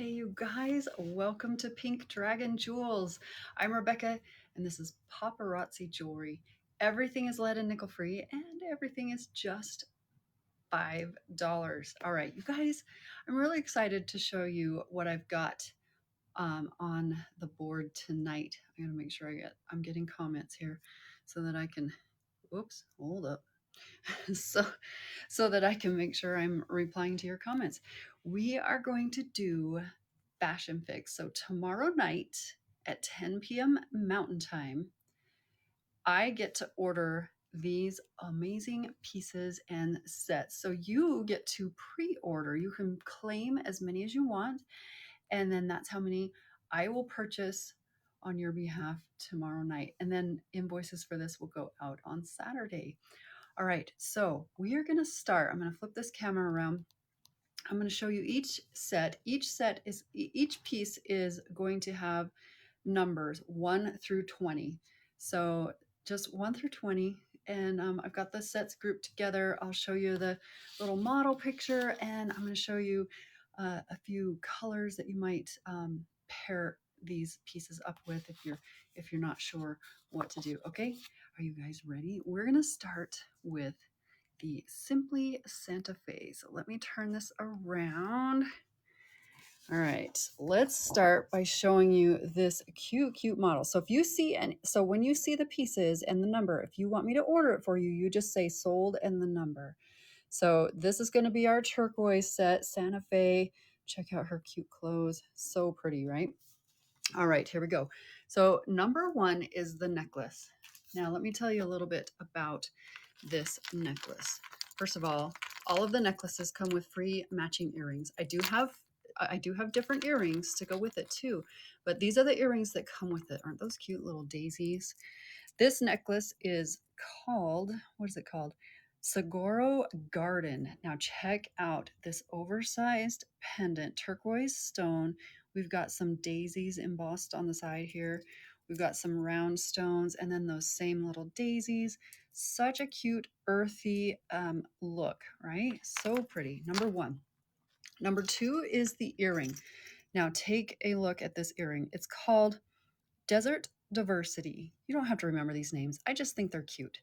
Hey, you guys, welcome to Pink Dragon Jewels. I'm Rebecca, and this is Paparazzi Jewelry. Everything is lead and nickel free, and everything is just $5. All right, you guys, I'm really excited to show you what I've got on the board tonight. I'm gonna make sure I'm getting comments here so that I can, whoops, hold up. so that I can make sure I'm replying to your comments. We are going to do Fashion Fix. So tomorrow night at 10 p.m. Mountain Time, I get to order these amazing pieces and sets. So you get to pre-order. You can claim as many as you want, and then that's how many I will purchase on your behalf tomorrow night. And then invoices for this will go out on Saturday. All right, so we are gonna start. I'm gonna flip this camera around. I'm gonna show you each set. Each piece is going to have numbers 1 through 20. So just 1 through 20. And I've got the sets grouped together. I'll show you the little model picture, and I'm gonna show you a few colors that you might pair these pieces up with if you're not sure what to do. Okay, are you guys ready? We're gonna start with the Simply Santa Fe. So let me turn this around. All right, let's start by showing you this cute model. So if you see, so when you see the pieces and the number, if you want me to order it for you, you just say sold and the number. So this is going to be our turquoise set, Santa Fe. Check out her cute clothes. So pretty, right? All right, here we go. So number 1 is the necklace. Now let me tell you a little bit about this necklace. First of all of the necklaces come with free matching earrings. I do have different earrings to go with it too, but these are the earrings that come with it. Aren't those cute little daisies? This necklace is called, what is it called? Saguaro Garden. Now check out this oversized pendant, turquoise stone. We've got some daisies embossed on the side here. We've got some round stones and then those same little daisies. Such a cute earthy look, right? So pretty. Number 1. Number 2 is the earring. Now take a look at this earring. It's called Desert Diversity. You don't have to remember these names. I just think they're cute.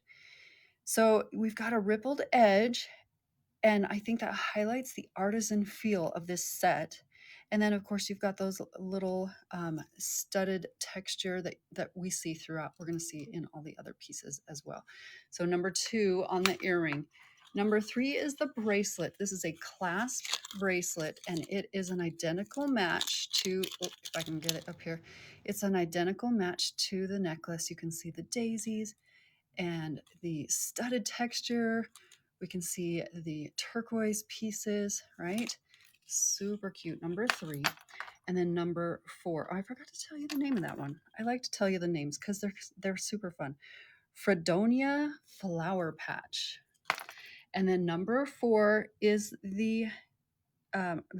So we've got a rippled edge, and I think that highlights the artisan feel of this set. And then of course you've got those little studded texture that we see throughout. We're going to see in all the other pieces as well. So number 2 on the earring. Number 3 is the bracelet. This is a clasp bracelet, and it is an identical match to, if I can get it up here, it's an identical match to the necklace. You can see the daisies and the studded texture. We can see the turquoise pieces, right? Super cute. Number 3. And then number 4. Oh, I forgot to tell you the name of that one. I like to tell you the names because they're super fun. Fredonia Flower Patch. And then number 4 is the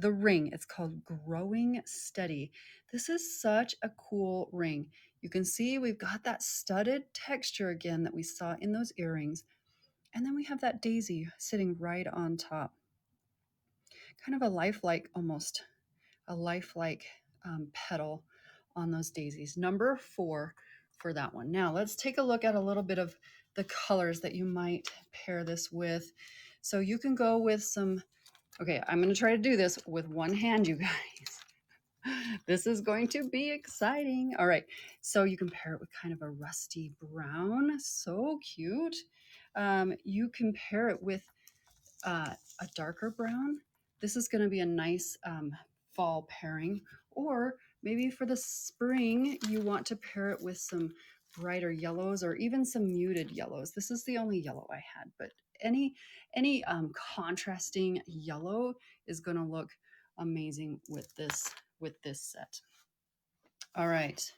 ring. It's called Growing Steady. This is such a cool ring. You can see we've got that studded texture again that we saw in those earrings. And then we have that daisy sitting right on top. Kind of a lifelike, almost a lifelike petal on those daisies. Number 4 for that one. Now let's take a look at a little bit of the colors that you might pair this with. So you can go with some, okay, I'm going to try to do this with one hand, you guys. This is going to be exciting. All right, so you can pair it with kind of a rusty brown. So cute. You can pair it with a darker brown. This is going to be a nice fall pairing. Or maybe for the spring, you want to pair it with some brighter yellows or even some muted yellows. This is the only yellow I had, but any contrasting yellow is going to look amazing with this set. All right,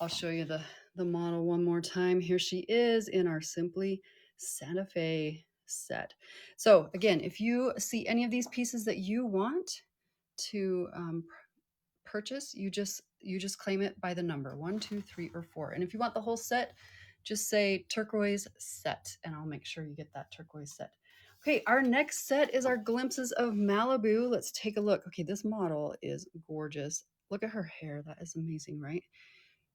I'll show you the model one more time. Here she is in our Simply Santa Fe set. So again, if you see any of these pieces that you want to purchase, you just claim it by the number 1, 2, 3, or 4. And if you want the whole set, just say Turquoise Set, and I'll make sure you get that turquoise set. Okay, our next set is our glimpses of Malibu. Let's take a look. Okay, this model is gorgeous. Look at her hair. That is amazing, right?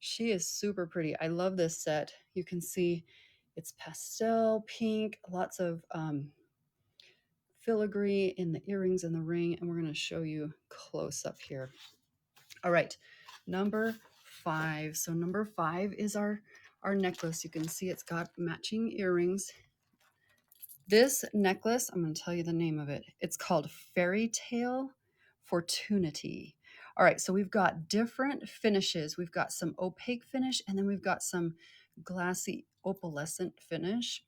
She is super pretty. I love this set. You can see it's pastel pink, lots of filigree in the earrings and the ring, and we're going to show you close up here. All right, number 5. So number 5 is our necklace. You can see it's got matching earrings. This necklace, I'm going to tell you the name of it. It's called Fairy Tale Fortunity. All right, so we've got different finishes. We've got some opaque finish, and then we've got some glassy opalescent finish.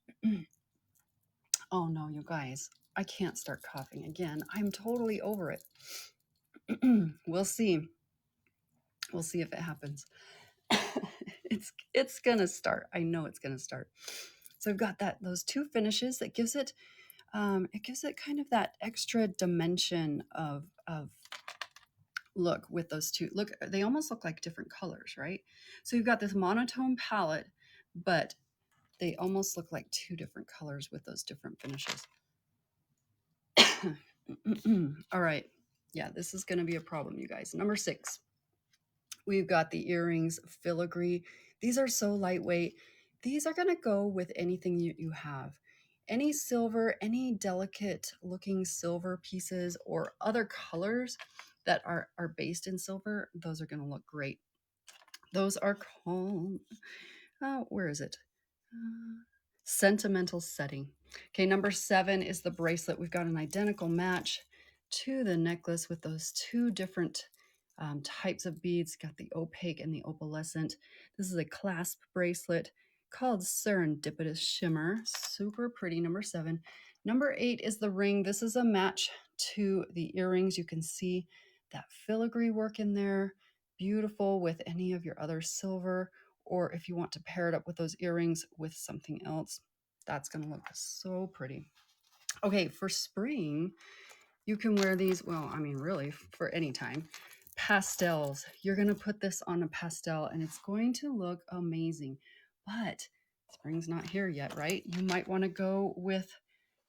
Oh no, you guys, I can't start coughing again. I'm totally over it. We'll see. We'll see if it happens. It's gonna start. I know it's gonna start. So we've got those two finishes that gives it kind of that extra dimension of look with those two. Look, they almost look like different colors, right? So you've got this monotone palette, but they almost look like two different colors with those different finishes. All right. Yeah, this is going to be a problem, you guys. Number 6, we've got the earrings, filigree. These are so lightweight. These are going to go with anything you have. Any silver, any delicate looking silver pieces or other colors that are based in silver, those are going to look great. Those are called, where is it? Sentimental Setting. Okay, number 7 is the bracelet. We've got an identical match to the necklace with those two different types of beads. Got the opaque and the opalescent. This is a clasp bracelet called Serendipitous Shimmer. Super pretty, number 7. Number 8 is the ring. This is a match to the earrings. You can see that filigree work in there. Beautiful with any of your other silver, or if you want to pair it up with those earrings with something else, that's going to look so pretty. Okay, for spring, you can wear these, well, I mean, really for any time. Pastels. You're going to put this on a pastel and it's going to look amazing. But spring's not here yet, right? You might want to go with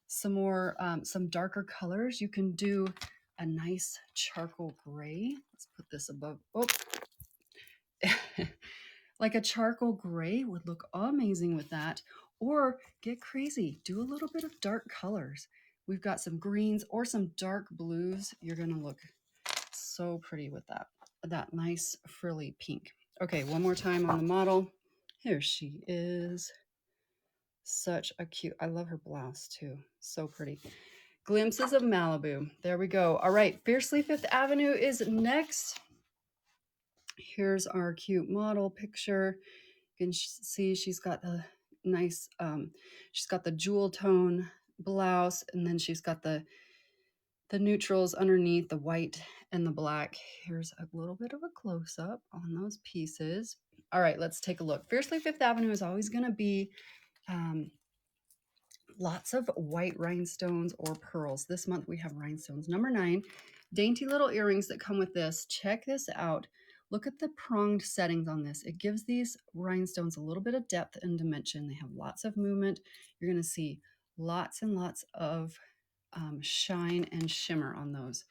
some more, some darker colors. You can do a nice charcoal gray. Let's put this above. Oh, like a charcoal gray would look amazing with that. Or get crazy, do a little bit of dark colors. We've got some greens or some dark blues. You're gonna look so pretty with that nice frilly pink. Okay, one more time on the model. Here she is. Such a cute, I love her blouse too. So pretty. Glimpses of Malibu. There we go. All right, Fiercely Fifth Avenue is next. Here's our cute model picture. You can see she's got the nice, she's got the jewel tone blouse, and then she's got the neutrals underneath, the white and the black. Here's a little bit of a close-up on those pieces. All right, let's take a look. Fiercely Fifth Avenue is always going to be lots of white rhinestones or pearls. This month we have rhinestones. Number 9, dainty little earrings that come with this. Check this out. Look at the pronged settings on this. It gives these rhinestones a little bit of depth and dimension. They have lots of movement. You're going to see lots and lots of shine and shimmer on those.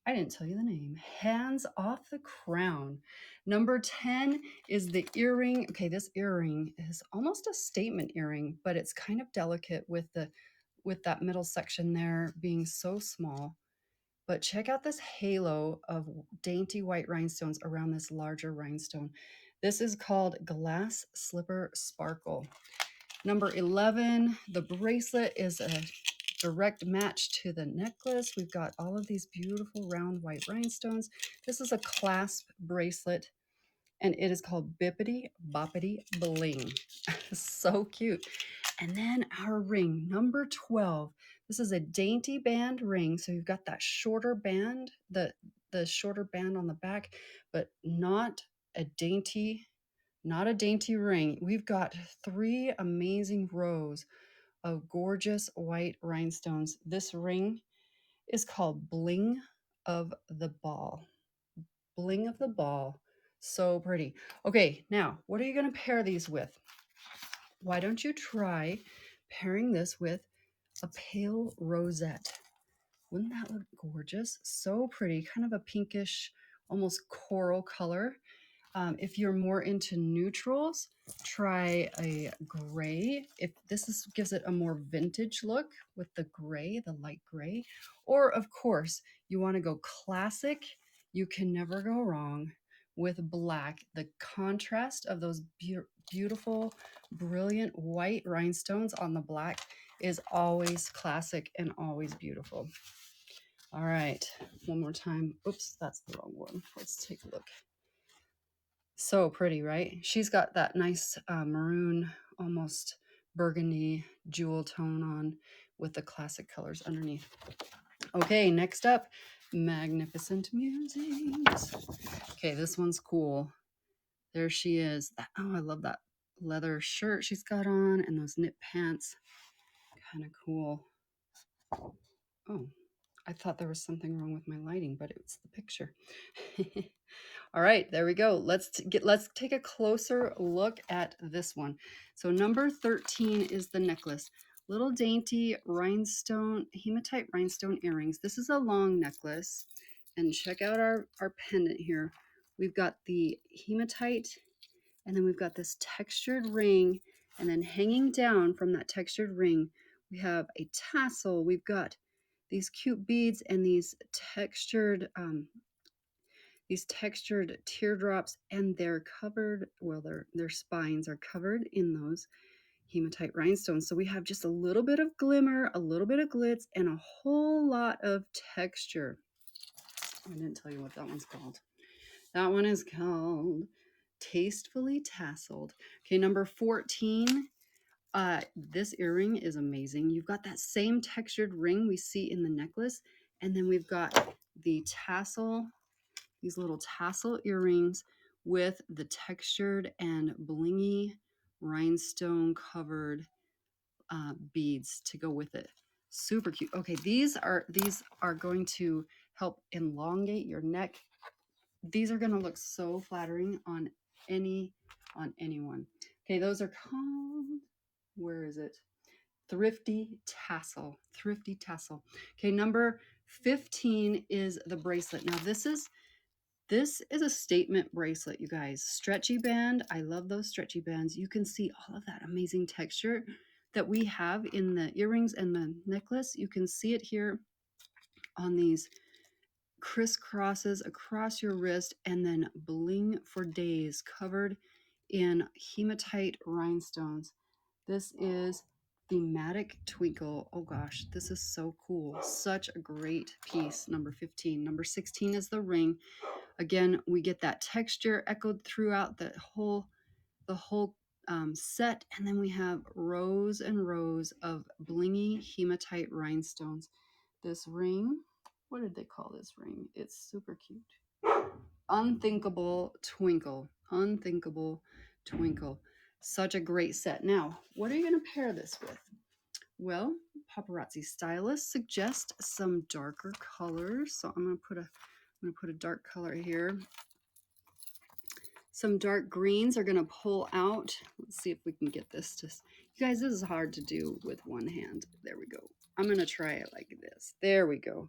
I didn't tell you the name. Hands Off the Crown. Number 10 is the earring. Okay, this earring is almost a statement earring, but it's kind of delicate with that middle section there being so small. But check out this halo of dainty white rhinestones around this larger rhinestone. This is called Glass Slipper Sparkle. Number 11, the bracelet is a direct match to the necklace. We've got all of these beautiful round white rhinestones. This is a clasp bracelet and it is called Bippity Boppity Bling. So cute. And then our ring, number 12. This is a dainty band ring. So you've got that shorter band, the shorter band on the back, but not a dainty ring. We've got 3 amazing rows of gorgeous white rhinestones. This ring is called Bling of the Ball. Bling of the Ball. So pretty. Okay, now what are you going to pair these with? Why don't you try pairing this with a pale rosette. Wouldn't that look gorgeous? So pretty, kind of a pinkish, almost coral color. If you're more into neutrals, try a gray. If gives it a more vintage look with the gray, the light gray. Or of course, you want to go classic. You can never go wrong with black. The contrast of those beautiful, brilliant white rhinestones on the black is always classic and always beautiful. All right, one more time. Oops, that's the wrong one. Let's take a look. So pretty, right? She's got that nice maroon, almost burgundy jewel tone on with the classic colors underneath. Okay, next up, Magnificent Musings. Okay, this one's cool. There she is. Oh, I love that leather shirt she's got on and those knit pants. Kind of cool. Oh, I thought there was something wrong with my lighting, but it's the picture. All right, there we go. Let's take a closer look at this one. So number 13 is the necklace. Little dainty rhinestone, hematite rhinestone earrings. This is a long necklace. And check out our pendant here. We've got the hematite, and then we've got this textured ring, and then hanging down from that textured ring, we have a tassel. We've got these cute beads and these textured teardrops, and they're covered, well, their spines are covered in those hematite rhinestones. So we have just a little bit of glimmer, a little bit of glitz, and a whole lot of texture. I didn't tell you what that one's called. That one is called Tastefully Tasseled. Okay, number 14. This earring is amazing. You've got that same textured ring we see in the necklace, and then we've got the tassel, these little tassel earrings with the textured and blingy rhinestone covered beads to go with it. Super cute. Okay, these are going to help elongate your neck. These are going to look so flattering on anyone. Okay, those are called, where is it? Thrifty Tassel. Thrifty Tassel. Okay, number 15 is the bracelet. Now this is a statement bracelet, you guys. Stretchy band. I love those stretchy bands. You can see all of that amazing texture that we have in the earrings and the necklace. You can see it here on these crisscrosses across your wrist, and then bling for days covered in hematite rhinestones. This is Thematic Twinkle. Oh gosh, this is so cool. Such a great piece, number 15. Number 16 is the ring. Again, we get that texture echoed throughout the whole set, and then we have rows and rows of blingy hematite rhinestones. This ring, what did they call this ring? It's super cute. Unthinkable Twinkle. Unthinkable Twinkle. Such a great set. Now, what are you going to pair this with? Well, Paparazzi stylists suggest some darker colors. So I'm going to put a dark color here. Some dark greens are going to pull out. Let's see if we can get this to, you guys, this is hard to do with one hand. There we go. I'm going to try it like this. There we go.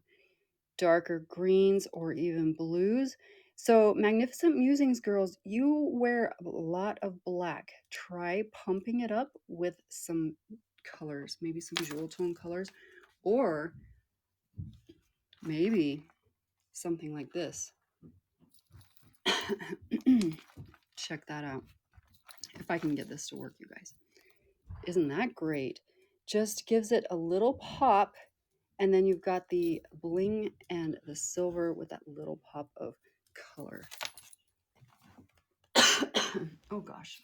Darker greens or even blues. So Magnificent Musings, girls, you wear a lot of black. Try pumping it up with some colors, maybe some jewel tone colors, or maybe something like this. Check that out. If I can get this to work, you guys. Isn't that great? Just gives it a little pop, and then you've got the bling and the silver with that little pop of color. Oh gosh.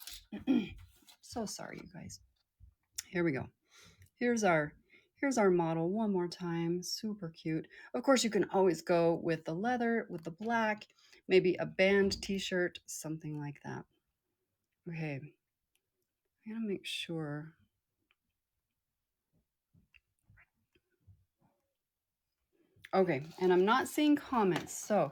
So sorry, you guys. Here we go. Here's our model one more time. Super cute. Of course, you can always go with the leather, with the black, maybe a band t-shirt, something like that. Okay. I gotta make sure. Okay, and I'm not seeing comments, so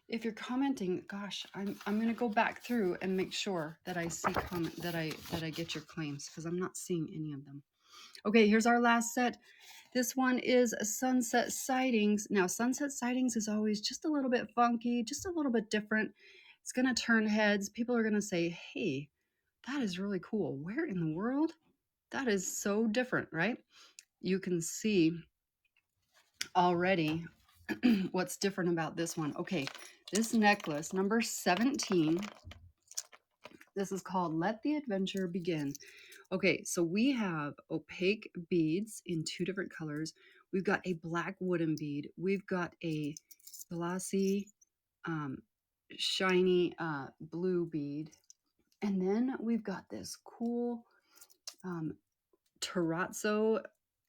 if you're commenting, gosh, I'm gonna go back through and make sure that I see that I get your claims, because I'm not seeing any of them. Okay, here's our last set. This one is Sunset Sightings. Now, Sunset Sightings is always just a little bit funky, just a little bit different. It's going to turn heads. People are going to say, hey, that is really cool. Where in the world? That is so different, right? You can see already what's different about this one. Okay, this necklace, number 17, this is called Let the Adventure Begin. Okay, so we have opaque beads in 2 different colors. We've got a black wooden bead. We've got a glossy, um, shiny blue bead. And then we've got this cool terrazzo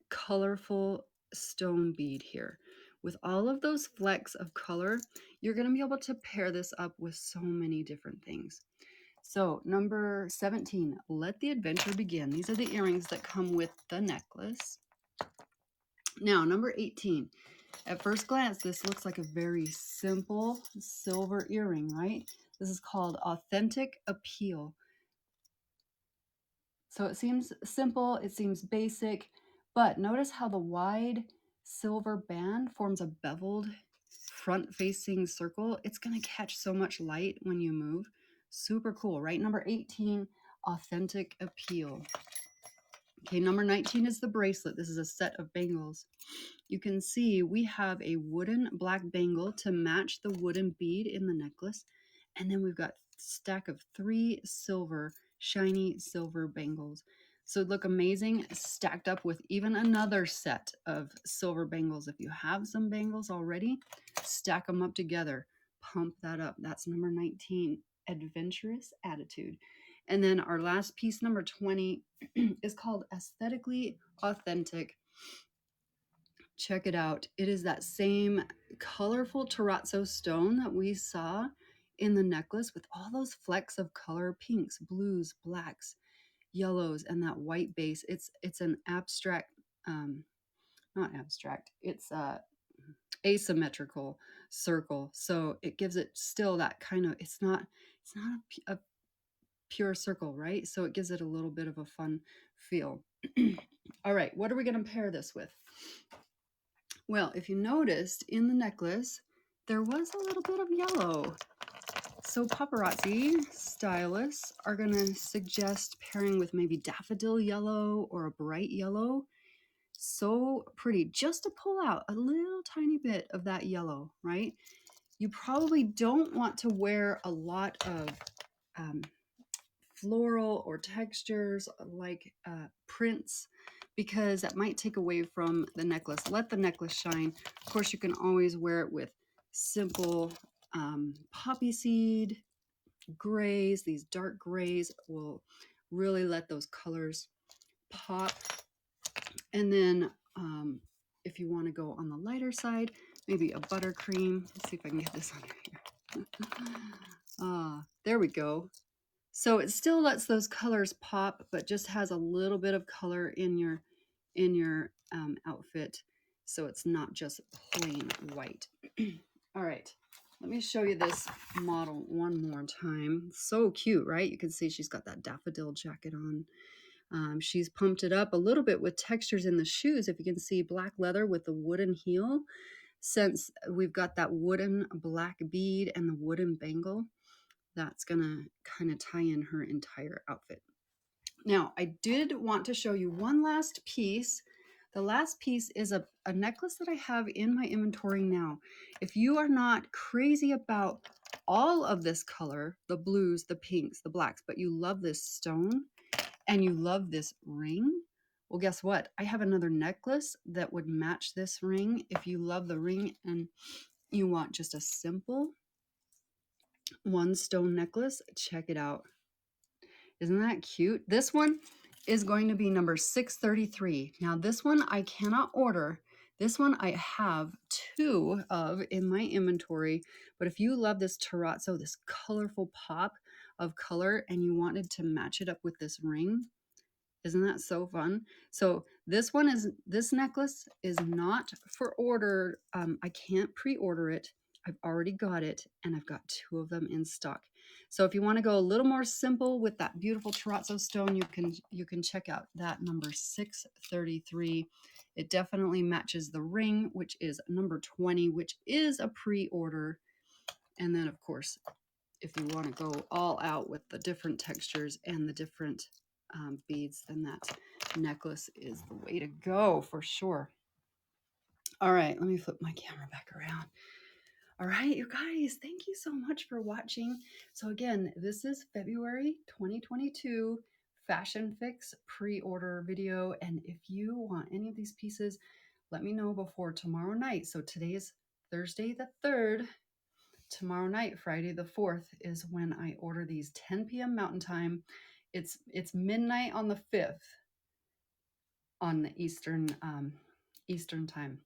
colorful stone bead here. With all of those flecks of color, you're going to be able to pair this up with so many different things. So number 17, Let the Adventure Begin. These are the earrings that come with the necklace. Now, number 18, at first glance, this looks like a very simple silver earring, right? This is called Authentic Appeal. So it seems simple, it seems basic, but notice how the wide silver band forms a beveled front-facing circle. It's going to catch so much light when you move. Super cool, right? Number 18, Authentic Appeal. Okay, number 19 is the bracelet. This is a set of bangles. You can see we have a wooden black bangle to match the wooden bead in the necklace. And then we've got a stack of 3 silver, shiny silver bangles. So look amazing stacked up with even another set of silver bangles. If you have some bangles already, stack them up together. Pump that up. That's number 19, Adventurous Attitude. And then our last piece, number 20, is called Aesthetically Authentic. Check it out. It is that same colorful terrazzo stone that we saw in the necklace with all those flecks of color, pinks, blues, blacks, yellows, and that white base. It's an abstract, not abstract, it's asymmetrical circle. So it gives it still that kind of, it's not a pure circle, right? So it gives it a little bit of a fun feel. All right, what are we going to pair this with? Well, if you noticed in the necklace, there was a little bit of yellow. So paparazzi stylists are going to suggest pairing with maybe daffodil yellow or a bright yellow. So pretty, just to pull out a little tiny bit of that yellow, right? You probably don't want to wear a lot of floral or textures like prints, because that might take away from the necklace. Let the necklace shine. Of course, you can always wear it with simple poppy seed grays. These dark grays will really let those colors pop. And then if you want to go on the lighter side, maybe a buttercream. Let's see if I can get this under here. There we go. So it still lets those colors pop, but just has a little bit of color in your outfit. So it's not just plain white. All right, let me show you this model one more time. So cute, right? You can see she's got that daffodil jacket on. She's pumped it up a little bit with textures in the shoes. If you can see, black leather with the wooden heel. Since we've got that wooden black bead and the wooden bangle, that's gonna kind of tie in her entire outfit. Now, I did want to show you one last piece. The last piece is a necklace that I have in my inventory now. If you are not crazy about all of this color, the blues, the pinks, the blacks, but you love this stone and you love this ring, well, guess what? I have another necklace that would match this ring. If you love the ring and you want just a simple one stone necklace, check it out. Isn't that cute? This one is going to be number 633. Now this one I cannot order. This one I have 2 of in my inventory, but if you love this terrazzo, this colorful pop of color, and you wanted to match it up with this ring, isn't that so fun? So this necklace is not for order. I can't pre-order it. I've already got it, and I've got 2 of them in stock. So if you want to go a little more simple with that beautiful terrazzo stone, you can check out that number 633. It definitely matches the ring, which is number 20, which is a pre-order. And then of course, if you want to go all out with the different textures and the different beads, then that necklace is the way to go for sure. All right, let me flip my camera back around. All right, you guys, thank you so much for watching. So again, this is February 2022 Fashion Fix pre-order video. And if you want any of these pieces, let me know before tomorrow night. So today is Thursday the 3rd. Tomorrow night, Friday the 4th, is when I order these 10 p.m. Mountain Time. It's midnight on the 5th on the Eastern time.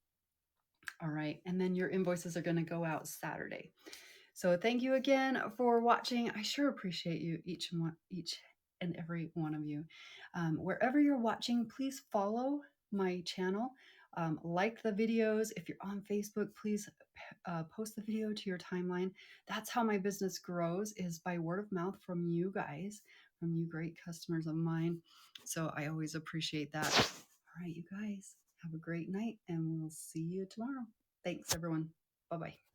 All right, and then your invoices are going to go out Saturday. So thank you again for watching. I sure appreciate you, each and every one of you. Wherever you're watching, please follow my channel. Like the videos. If you're on Facebook, please post the video to your timeline. That's how my business grows, is by word of mouth from you guys, from you great customers of mine. So I always appreciate that. All right, you guys, have a great night, and we'll see you tomorrow. Thanks, everyone. Bye-bye.